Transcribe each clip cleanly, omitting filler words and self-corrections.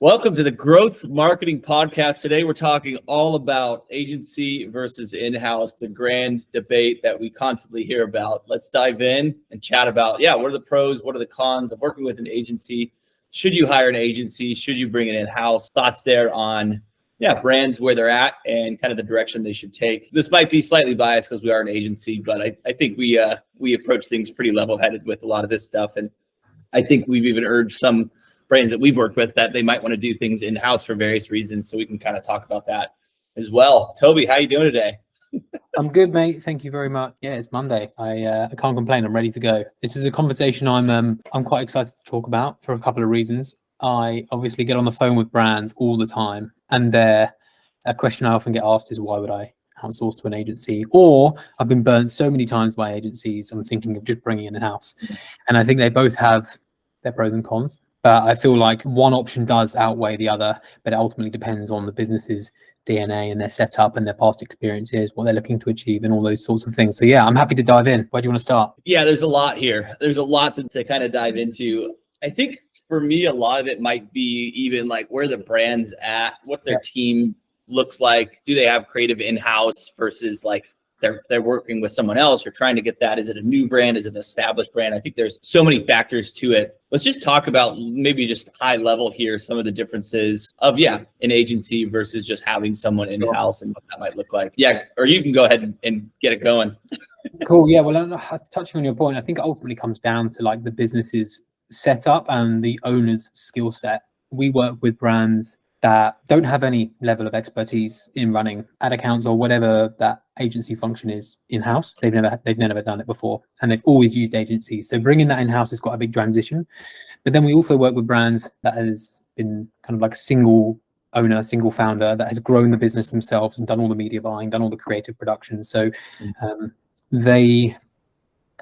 Welcome to the Growth Marketing Podcast. Today, we're talking all about agency versus in-house, the grand debate that we constantly hear about. Let's dive in and chat about, what are the pros? What are the cons of working with an agency? Should you hire an agency? Should you bring it in-house? Thoughts there on, brands, where they're at and kind of the direction they should take. This might be slightly biased because we are an agency, but I think we approach things pretty level-headed with a lot of this stuff. And I think we've even urged some brands that we've worked with that they might want to do things in-house for various reasons. So we can kind of talk about that as well. Toby, how you doing today? I'm good, mate. Thank you very much. Yeah, it's Monday. I can't complain. I'm ready to go. This is a conversation I'm quite excited to talk about for a couple of reasons. I obviously get on the phone with brands all the time, and a question I often get asked is, why would I outsource to an agency? Or I've been burnt so many times by agencies, I'm thinking of just bringing it in-house. And I think they both have their pros and cons. But I feel like one option does outweigh the other, but it ultimately depends on the business's DNA and their setup and their past experiences, what they're looking to achieve and all those sorts of things. So I'm happy to dive in. Where do you want to start? Yeah, there's a lot here. There's a lot to kind of dive into. I think for me, a lot of it might be even like where the brand's at, what their team looks like. Do they have creative in-house versus like they're working with someone else or trying to get that? Is it a new brand? Is it an established brand? I think there's so many factors to it. Let's just talk about maybe just high level here, some of the differences of, an agency versus just having someone in-house and what that might look like. Yeah, or you can go ahead and get it going. Cool. Yeah, well, touching on your point, I think it ultimately comes down to like the business's setup and the owner's skill set. We work with brands that don't have any level of expertise in running ad accounts or whatever that agency function is in-house. They've never done it before, and they've always used agencies. So bringing that in-house is quite a big transition. But then we also work with brands that has been kind of like a single owner, single founder that has grown the business themselves and done all the media buying, done all the creative production. So they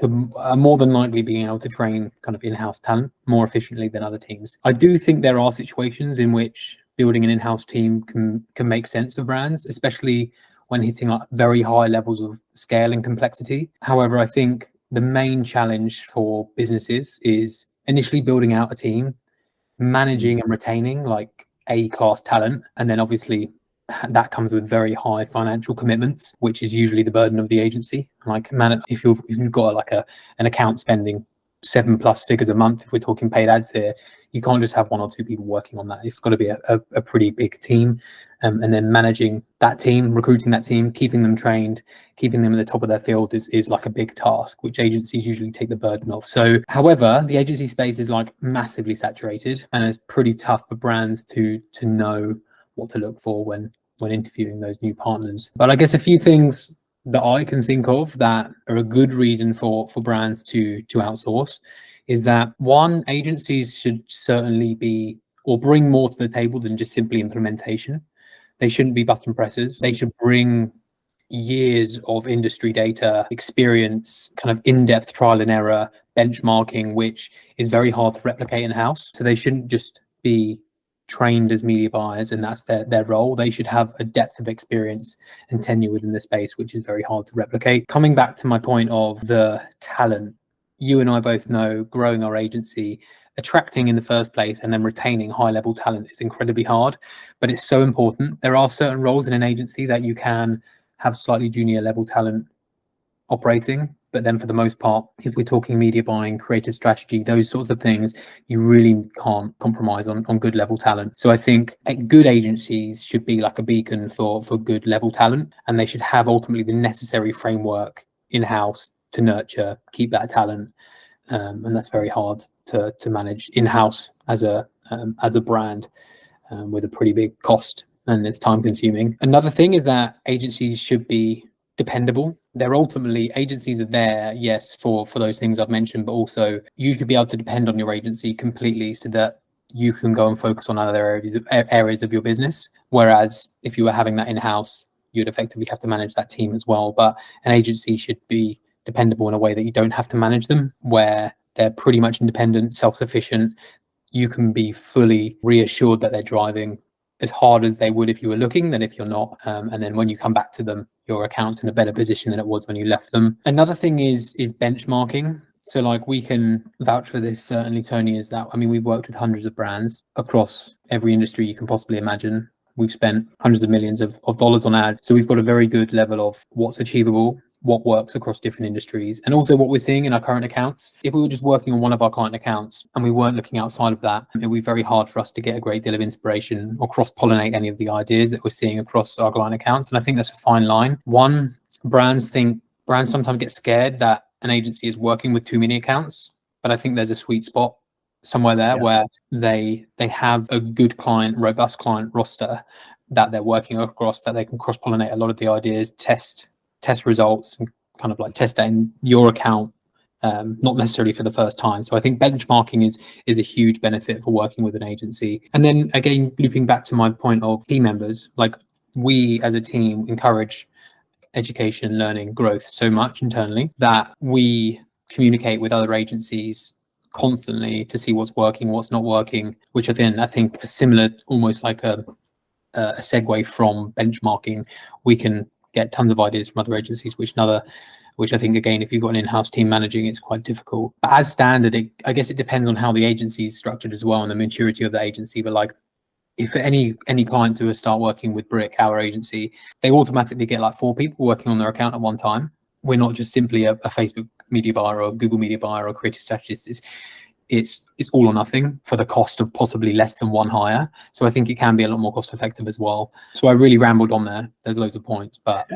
are more than likely being able to train kind of in-house talent more efficiently than other teams. I do think there are situations in which building an in-house team can make sense of brands, especially when hitting like very high levels of scale and complexity. However, I think the main challenge for businesses is initially building out a team, managing and retaining like A-class talent, and then obviously that comes with very high financial commitments, which is usually the burden of the agency. Like, if you've got like an account spending 7+ figures a month, if we're talking paid ads here, you can't just have one or two people working on that. It's got to be a pretty big team, and then managing that team, recruiting that team, keeping them trained, keeping them at the top of their field is like a big task, which agencies usually take the burden of. So, however, the agency space is like massively saturated, and it's pretty tough for brands to know what to look for when interviewing those new partners. But I guess a few things that I can think of that are a good reason for brands to outsource is that, one, agencies should certainly be or bring more to the table than just simply implementation. They shouldn't be button pressers. They should bring years of industry data, experience, kind of in-depth trial and error, benchmarking, which is very hard to replicate in-house. So they shouldn't just be trained as media buyers and that's their role. They should have a depth of experience and tenure within the space, which is very hard to replicate. Coming back to my point of the talent, you and I both know growing our agency, attracting in the first place and then retaining high level talent is incredibly hard, but it's so important. There are certain roles in an agency that you can have slightly junior level talent operating, but then for the most part, if we're talking media buying, creative strategy, those sorts of things, you really can't compromise on good level talent. So I think good agencies should be like a beacon for good level talent, and they should have ultimately the necessary framework in-house to nurture, keep that talent, and that's very hard to manage in-house as a brand with a pretty big cost, and it's time consuming. Another thing is that agencies should be dependable. They're ultimately, agencies are there, yes, for those things I've mentioned, but also you should be able to depend on your agency completely so that you can go and focus on other areas of your business. Whereas if you were having that in-house, you'd effectively have to manage that team as well. But an agency should be dependable in a way that you don't have to manage them, where they're pretty much independent, self-sufficient. You can be fully reassured that they're driving as hard as they would if you were looking than if you're not. And then when you come back to them, your account's in a better position than it was when you left them. Another thing is benchmarking. So like we can vouch for this, certainly, Tony, is that, I mean, we've worked with hundreds of brands across every industry you can possibly imagine. We've spent hundreds of millions of dollars on ads. So we've got a very good level of what's achievable, what works across different industries, and also what we're seeing in our current accounts. If we were just working on one of our client accounts and we weren't looking outside of that, it would be very hard for us to get a great deal of inspiration or cross-pollinate any of the ideas that we're seeing across our client accounts. And I think that's a fine line. One, brands sometimes get scared that an agency is working with too many accounts, but I think there's a sweet spot somewhere there where they have a good client, robust client roster that they're working across, that they can cross-pollinate a lot of the ideas, test results, and kind of like test that in your account, not necessarily for the first time. So I think benchmarking is a huge benefit for working with an agency. And then again, looping back to my point of team members, like we as a team encourage education, learning, growth so much internally that we communicate with other agencies constantly to see what's working, what's not working, which then I think a similar, almost like a segue from benchmarking. We can get tons of ideas from other agencies, which I think, again, if you've got an in-house team managing, it's quite difficult. But as standard, I guess it depends on how the agency is structured as well and the maturity of the agency. But like, if any clients who start working with Brick, our agency, they automatically get like 4 people working on their account at one time. We're not just simply a Facebook media buyer or Google media buyer or creative strategist. It's all or nothing for the cost of possibly less than one hire. So I think it can be a lot more cost effective as well. So I really rambled on there. There's loads of points, but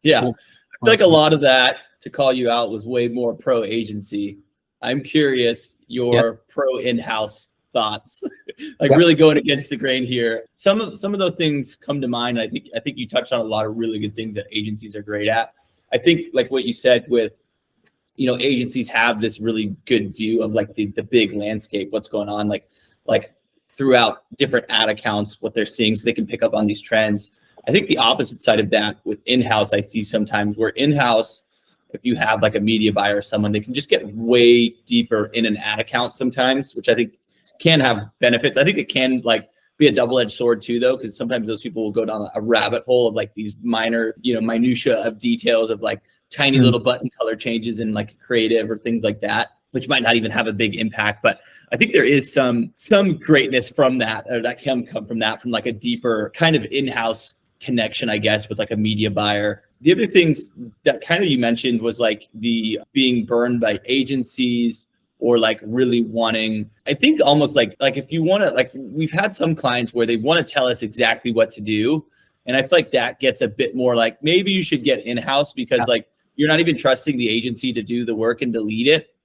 yeah, I feel like a lot of that, to call you out, was way more pro agency. I'm curious your pro in-house thoughts, like really going against the grain here. Some of those things come to mind. I think you touched on a lot of really good things that agencies are great at. I think like what you said with, agencies have this really good view of like the big landscape, what's going on, like throughout different ad accounts, what they're seeing, so they can pick up on these trends. I think the opposite side of that with in-house, I see sometimes where in-house, if you have like a media buyer or someone, they can just get way deeper in an ad account sometimes, which I think can have benefits. I think it can like be a double-edged sword too, though, because sometimes those people will go down a rabbit hole of like these minor, minutia of details of like tiny little button color changes in like creative or things like that, which might not even have a big impact. But I think there is some greatness from that, or that can come from that, from like a deeper kind of in-house connection, I guess, with like a media buyer. The other things that kind of you mentioned was like the being burned by agencies, or like really wanting, I think almost like if you want to, like we've had some clients where they want to tell us exactly what to do. And I feel like that gets a bit more like, maybe you should get in-house, because like you're not even trusting the agency to do the work and to lead it.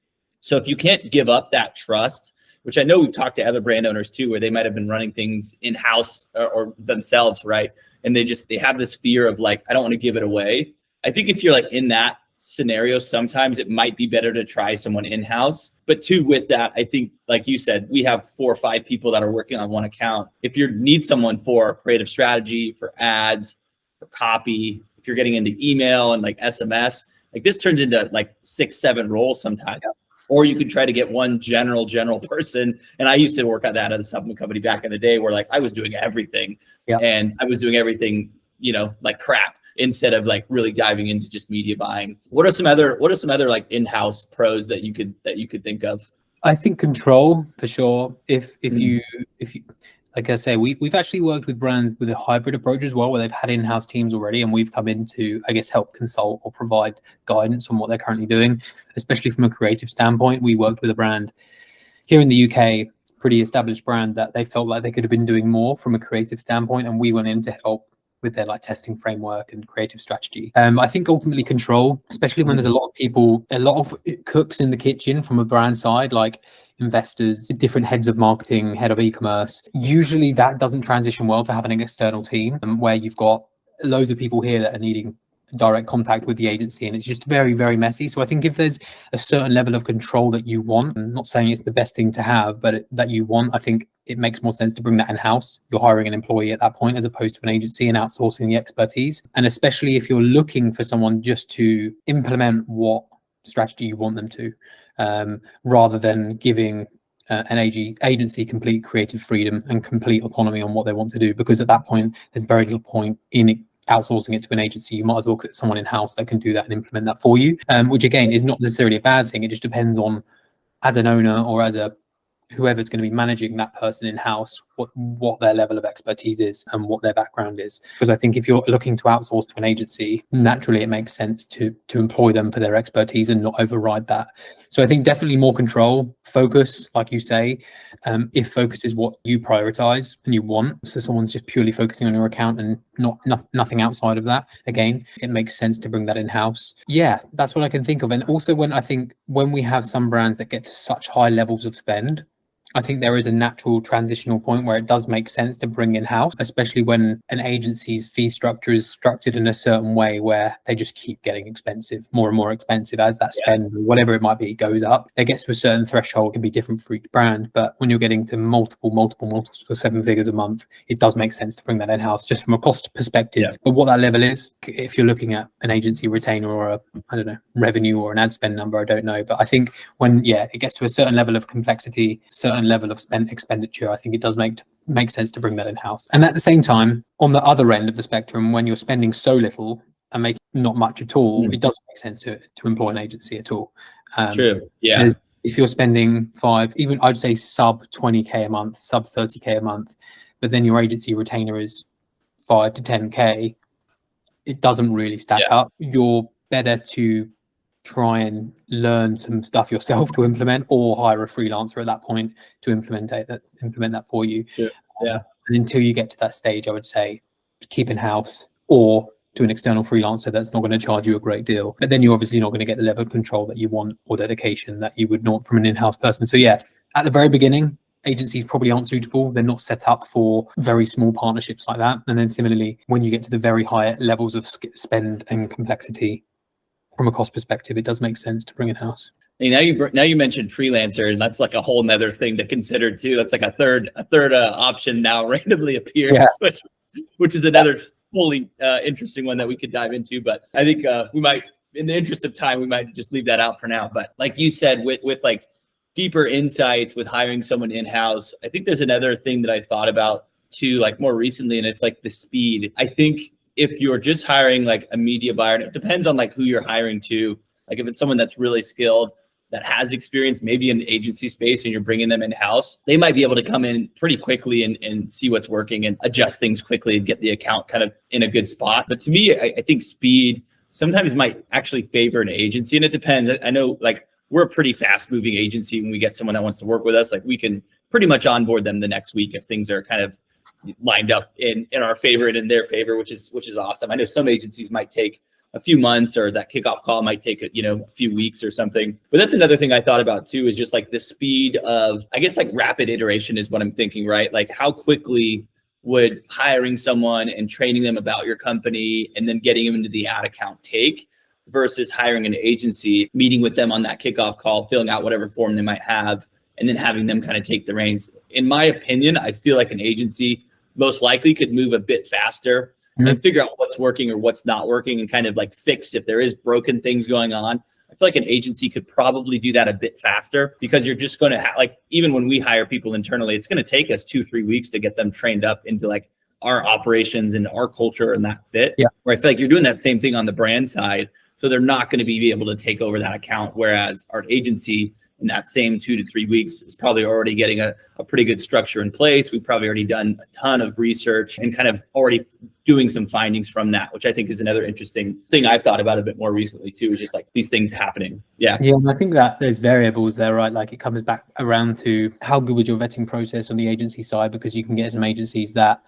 So if you can't give up that trust, which I know we've talked to other brand owners too, where they might have been running things in-house or themselves, right? And they have this fear of like, I don't want to give it away. I think if you're like in that scenario, sometimes it might be better to try someone in-house. But two, with that, I think, like you said, we have 4 or 5 people that are working on one account. If you need someone for creative strategy, for ads, for copy, if you're getting into email and like SMS, like this turns into like 6, 7 roles sometimes. Or you could try to get one general person. And I used to work on that at a supplement company back in the day, where like I was doing everything, and I was doing everything, like crap, instead of like really diving into just media buying. What are some other like in-house pros that you could think of? I think control, for sure. If you like I say, we've actually worked with brands with a hybrid approach as well, where they've had in-house teams already, and we've come in to, I guess, help consult or provide guidance on what they're currently doing, especially from a creative standpoint. We worked with a brand here in the UK, pretty established brand, that they felt like they could have been doing more from a creative standpoint, and we went in to help with their like testing framework and creative strategy. I think ultimately control, especially when there's a lot of cooks in the kitchen from a brand side, like investors, different heads of marketing, head of e-commerce. Usually that doesn't transition well to having an external team, where you've got loads of people here that are needing direct contact with the agency, and it's just very, very messy. So I think if there's a certain level of control that you want, I'm not saying it's the best thing to have, but that you want, I think it makes more sense to bring that in-house. You're hiring an employee at that point, as opposed to an agency and outsourcing the expertise. And especially if you're looking for someone just to implement what strategy you want them to, rather than giving an agency complete creative freedom and complete autonomy on what they want to do, because at that point there's very little point in outsourcing it to an agency, you might as well get someone in-house that can do that and implement that for you, which again is not necessarily a bad thing. It just depends on, as an owner or as a whoever's going to be managing that person in-house, what their level of expertise is and what their background is. Because I think if you're looking to outsource to an agency, naturally it makes sense to employ them for their expertise and not override that. So I think definitely more control, focus, like you say, if focus is what you prioritize and you want. So someone's just purely focusing on your account and nothing outside of that. Again, it makes sense to bring that in-house. Yeah, that's what I can think of. And also when we have some brands that get to such high levels of spend, I think there is a natural transitional point where it does make sense to bring in-house, especially when an agency's fee structure is structured in a certain way where they just keep getting expensive, more and more expensive as that spend, whatever it might be, goes up. It gets to a certain threshold, it can be different for each brand, but when you're getting to multiple 7 figures a month, it does make sense to bring that in-house just from a cost perspective. Yeah. But what that level is, if you're looking at an agency retainer or revenue or an ad spend number, I don't know. But I think when it gets to a certain level of complexity, certain level of expenditure, I think it does make sense to bring that in-house. And at the same time, on the other end of the spectrum, when you're spending so little and making not much at all, it doesn't make sense to employ an agency at all. True. Yeah. If you're spending even I'd say sub 20k a month, sub 30k a month, but then your agency retainer is 5 to 10k, it doesn't really stack up. You're better to try and learn some stuff yourself to implement, or hire a freelancer at that point to implement that for you. Yeah. And until you get to that stage, I would say keep in-house or to an external freelancer that's not going to charge you a great deal. But then you're obviously not going to get the level of control that you want or dedication that you would want from an in-house person. So at the very beginning, agencies probably aren't suitable. They're not set up for very small partnerships like that. And then similarly, when you get to the very high levels of spend and complexity, from a cost perspective, it does make sense to bring in-house. Now you mentioned freelancer, and that's like a whole nother thing to consider too. That's like a third option now randomly appears, which is another fully interesting one that we could dive into. But I think we might, in the interest of time, we might just leave that out for now. But like you said, with like deeper insights with hiring someone in-house, I think there's another thing that I thought about too, like more recently, and it's like the speed. I think if you're just hiring like a media buyer, and it depends on like who you're hiring to, like if it's someone that's really skilled, that has experience, maybe in the agency space, and you're bringing them in-house, they might be able to come in pretty quickly and see what's working and adjust things quickly and get the account kind of in a good spot. But to me, I think speed sometimes might actually favor an agency, and it depends. I know like we're a pretty fast moving agency. When we get someone that wants to work with us, like we can pretty much onboard them the next week if things are kind of lined up in our favor and in their favor, which is awesome. I know some agencies might take a few months, or that kickoff call might take a few weeks or something. But that's another thing I thought about too, is just like the speed of, I guess like rapid iteration is what I'm thinking, right? Like how quickly would hiring someone and training them about your company and then getting them into the ad account take, versus hiring an agency, meeting with them on that kickoff call, filling out whatever form they might have, and then having them kind of take the reins. In my opinion, I feel like an agency most likely could move a bit faster and figure out what's working or what's not working, and kind of like fix if there is broken things going on. I feel like an agency could probably do that a bit faster, because you're just going to have, like, even when we hire people internally, it's going to take us 2-3 weeks to get them trained up into like our operations and our culture and that fit. Where I feel like you're doing that same thing on the brand side. So they're not going to be able to take over that account. Whereas our agency, in that same 2 to 3 weeks, is probably already getting a pretty good structure in place. We've probably already done a ton of research and kind of already doing some findings from that, which I think is another interesting thing I've thought about a bit more recently too, just like these things happening. Yeah, and I think that there's variables there, right? Like it comes back around to how good was your vetting process on the agency side, because you can get some agencies that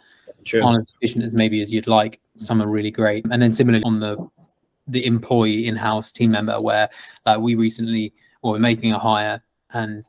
aren't as efficient as maybe as you'd like. Some are really great. And then similarly on the employee in-house team member, where we recently, we're making a hire and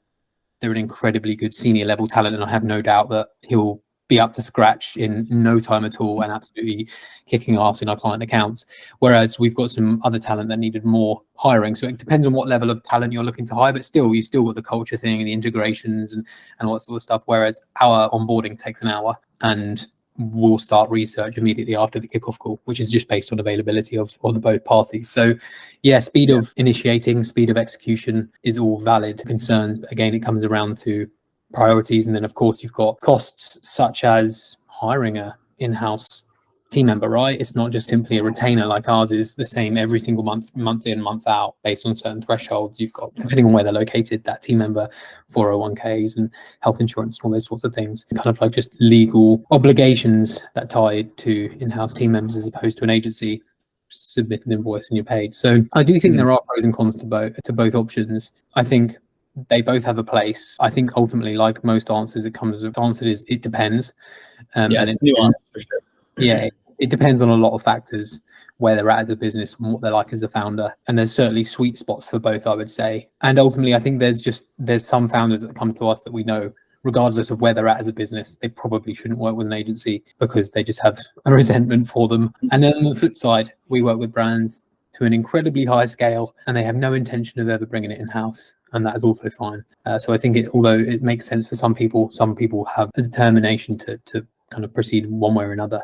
they're an incredibly good senior level talent, and I have no doubt that he'll be up to scratch in no time at all and absolutely kicking ass in our client accounts. Whereas we've got some other talent that needed more hiring. So it depends on what level of talent you're looking to hire, but still, you've still got the culture thing and the integrations and all that sort of stuff. Whereas our onboarding takes an hour, and we'll start research immediately after the kickoff call, which is just based on availability of on both parties. So speed of initiating, speed of execution is all valid concerns. But again, it comes around to priorities. And then of course you've got costs such as hiring a in-house team member, right? It's not just simply a retainer like ours is the same every single month in, month out, based on certain thresholds you've got, depending on where they're located, that team member 401ks and health insurance and all those sorts of things, kind of like just legal obligations that tie to in-house team members as opposed to an agency. Submit an invoice and you're paid. So I do think there are pros and cons to both options. I think they both have a place. I think ultimately, like most answers, it depends. And it's nuanced for sure. Yeah, it depends on a lot of factors, where they're at as a business and what they're like as a founder. And there's certainly sweet spots for both, I would say. And ultimately, I think there's some founders that come to us that we know, regardless of where they're at as a business, they probably shouldn't work with an agency because they just have a resentment for them. And then on the flip side, we work with brands to an incredibly high scale and they have no intention of ever bringing it in-house. And that is also fine. So I think although it makes sense for some people have a determination to kind of proceed one way or another.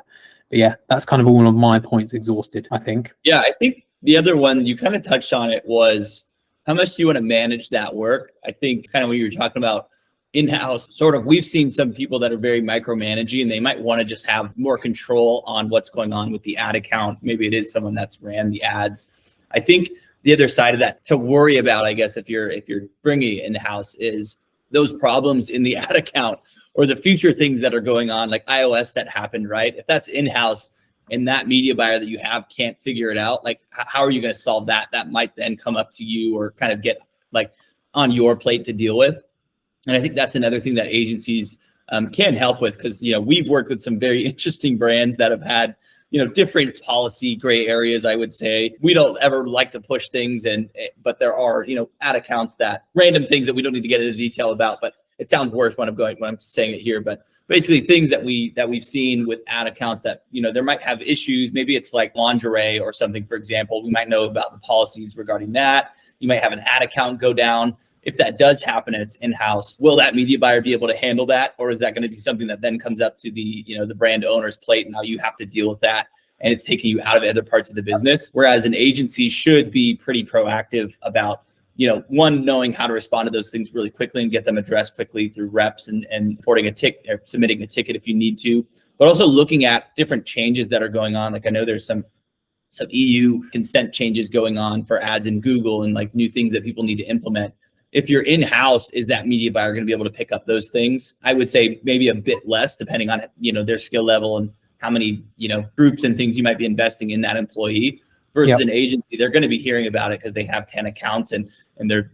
But yeah, that's kind of all of my points exhausted, I think. Yeah, I think the other one you kind of touched on it was how much do you want to manage that work? I think kind of when you were talking about in-house, sort of, we've seen some people that are very micromanaging and they might want to just have more control on what's going on with the ad account. Maybe it is someone that's ran the ads. I think the other side of that to worry about, I guess, if you're bringing it in-house, is those problems in the ad account or the future things that are going on, like iOS that happened, right? If that's in-house and that media buyer that you have can't figure it out, like how are you going to solve that? That might then come up to you or kind of get like on your plate to deal with. And I think that's another thing that agencies can help with, because, you know, we've worked with some very interesting brands that have had, you know, different policy gray areas, I would say. We don't ever like to push things, but there are, you know, ad accounts that random things that we don't need to get into detail about, but it sounds worse when I'm saying it here. But basically things that we've seen with ad accounts that, you know, there might have issues. Maybe it's like lingerie or something, for example. We might know about the policies regarding that. You might have an ad account go down. If that does happen and it's in-house, will that media buyer be able to handle that? Or is that going to be something that then comes up to the, you know, the brand owner's plate, and now you have to deal with that and it's taking you out of other parts of the business? Whereas an agency should be pretty proactive about, you know, one, knowing how to respond to those things really quickly and get them addressed quickly through reps and reporting a ticket or submitting a ticket if you need to, but also looking at different changes that are going on. Like I know there's some EU consent changes going on for ads in Google and like new things that people need to implement. If you're in-house, is that media buyer going to be able to pick up those things? I would say maybe a bit less, depending on, you know, their skill level and how many, you know, groups and things you might be investing in that employee. Versus an agency, they're going to be hearing about it because they have 10 accounts and they're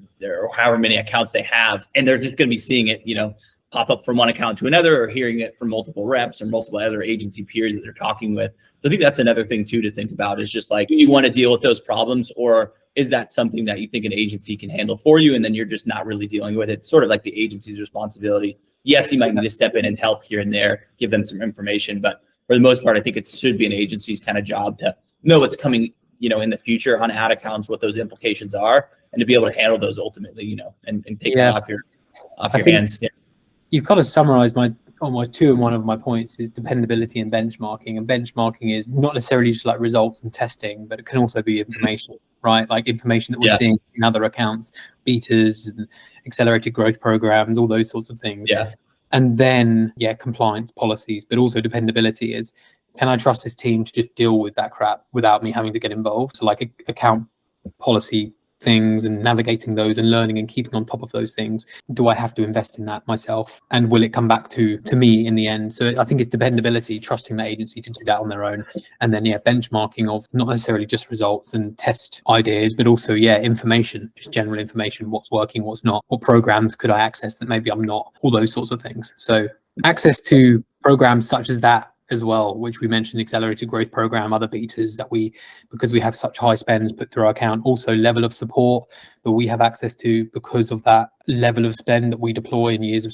however many accounts they have, and they're just going to be seeing it, you know, pop up from one account to another, or hearing it from multiple reps or multiple other agency peers that they're talking with. So I think that's another thing too to think about, is just like, do you want to deal with those problems, or is that something that you think an agency can handle for you, and then you're just not really dealing with it? It's sort of like the agency's responsibility. Yes, you might need to step in and help here and there, give them some information, but for the most part, I think it should be an agency's kind of job to know what's coming, you know, in the future on ad accounts, what those implications are, and to be able to handle those ultimately, you know, and take that off your hands. Yeah. You've kind of summarized my two, and one of my points is dependability and benchmarking. And benchmarking is not necessarily just like results and testing, but it can also be information, right? Like information that we're seeing in other accounts, betas and accelerated growth programs, all those sorts of things. Yeah. And then, compliance policies, but also dependability is, can I trust this team to just deal with that crap without me having to get involved? So like account policy things and navigating those and learning and keeping on top of those things. Do I have to invest in that myself? And will it come back to me in the end? So I think it's dependability, trusting that agency to do that on their own. And then, benchmarking of not necessarily just results and test ideas, but also, information, just general information, what's working, what's not, what programs could I access that maybe I'm not, all those sorts of things. So access to programs such as that as well, which we mentioned, accelerated growth program, other betas that because we have such high spend put through our account, also level of support that we have access to because of that level of spend that we deploy, and years of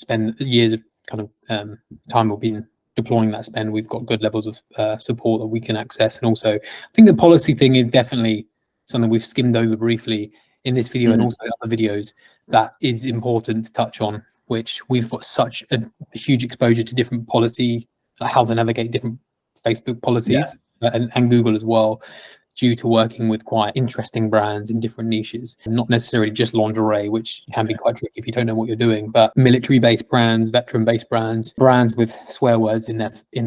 kind of time we've been deploying that spend. We've got good levels of support that we can access. And also, I think the policy thing is definitely something we've skimmed over briefly in this video, and also other videos, that is important to touch on, which we've got such a huge exposure to different policy, how to navigate different Facebook policies and Google as well. due to working with quite interesting brands in different niches, not necessarily just lingerie, which can be quite tricky if you don't know what you're doing, but military-based brands, veteran-based brands, brands with swear words in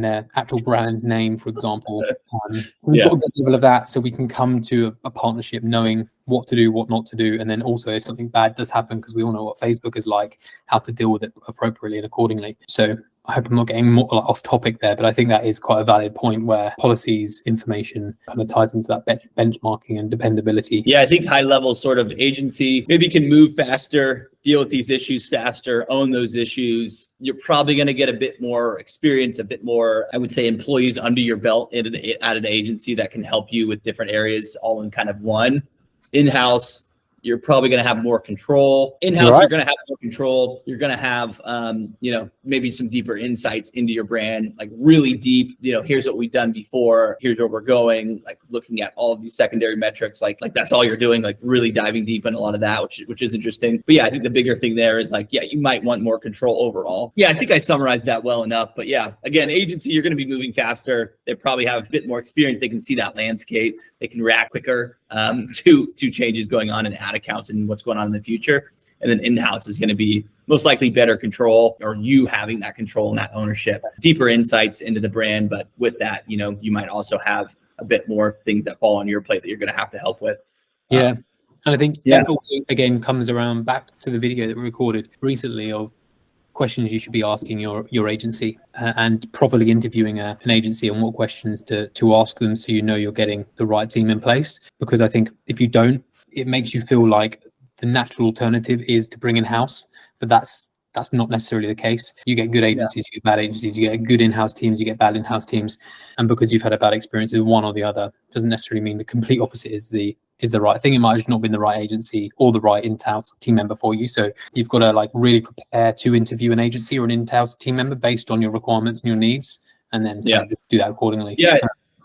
their actual brand name, for example. So we've got a good level of that, so we can come to a partnership knowing what to do, what not to do, and then also if something bad does happen, because we all know what Facebook is like, how to deal with it appropriately and accordingly. So I hope I'm not getting more off topic there, but I think that is quite a valid point where policies, information kind of ties into that benchmarking and dependability. Yeah, I think high level sort of agency maybe can move faster, deal with these issues faster, own those issues. You're probably going to get a bit more experience, a bit more, I would say, employees under your belt at an agency that can help you with different areas all in kind of one. In-house, you're probably going to have more control. In-house, You're going to have more control. You're going to have, maybe some deeper insights into your brand, like really deep, here's what we've done before. Here's where we're going, like looking at all of these secondary metrics, like that's all you're doing, like really diving deep in a lot of that, which is interesting. But yeah, I think the bigger thing there is like, yeah, you might want more control overall. Yeah, I think I summarized that well enough. But yeah, again, agency, you're going to be moving faster. They probably have a bit more experience. They can see that landscape. They can react quicker to changes going on in ad accounts and what's going on in the future. And then in-house is going to be most likely better control, or you having that control and that ownership, deeper insights into the brand. But with that, you might also have a bit more things that fall on your plate that you're going to have to help with. Yeah. And I think that also, again, comes around back to the video that we recorded recently of questions you should be asking your agency and properly interviewing an agency on what questions to ask them, so you're getting the right team in place. Because I think if you don't, it makes you feel like the natural alternative is to bring in-house, but that's not necessarily the case. You get good agencies, you get bad agencies, you get good in-house teams, you get bad in-house teams. And because you've had a bad experience with one or the other, doesn't necessarily mean the complete opposite is the right thing. It might have just not been the right agency or the right in-house team member for you. So you've got to like really prepare to interview an agency or an in-house team member based on your requirements and your needs, and then just do that accordingly. Yeah.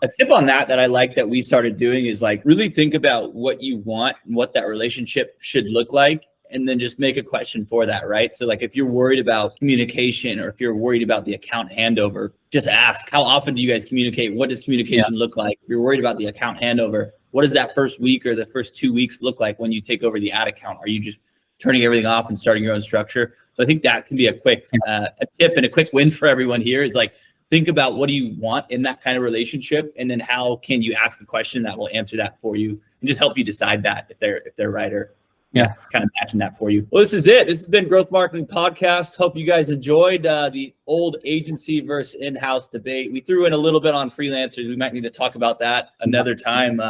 A tip on that I like that we started doing is like really think about what you want and what that relationship should look like, and then just make a question for that, right? So like if you're worried about communication, or if you're worried about the account handover, just ask, how often do you guys communicate? What does communication look like? If you're worried about the account handover, what does that first week or the first 2 weeks look like when you take over the ad account? Are you just turning everything off and starting your own structure? So I think that can be a quick a tip and a quick win for everyone here is like, think about what do you want in that kind of relationship, and then how can you ask a question that will answer that for you and just help you decide that if they're right, or kind of matching that for you. Well, this is it. This has been Growth Marketing Podcast. Hope you guys enjoyed the old agency versus in-house debate. We threw in a little bit on freelancers. We might need to talk about that another time.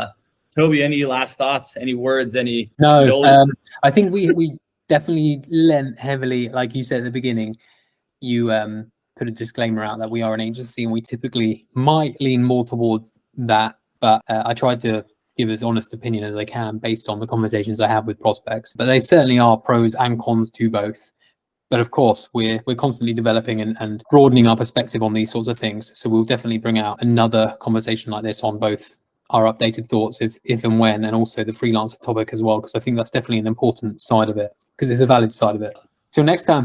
Toby, any last thoughts? Any words? No. I think we definitely lent heavily, like you said at the beginning. You put a disclaimer out that we are an agency, and we typically might lean more towards that, but I tried to give as honest opinion as I can based on the conversations I have with prospects. But they certainly are pros and cons to both. But of course, we're constantly developing and broadening our perspective on these sorts of things. So we'll definitely bring out another conversation like this on both our updated thoughts if and when, and also the freelancer topic as well, because I think that's definitely an important side of it, because it's a valid side of it. Till next time.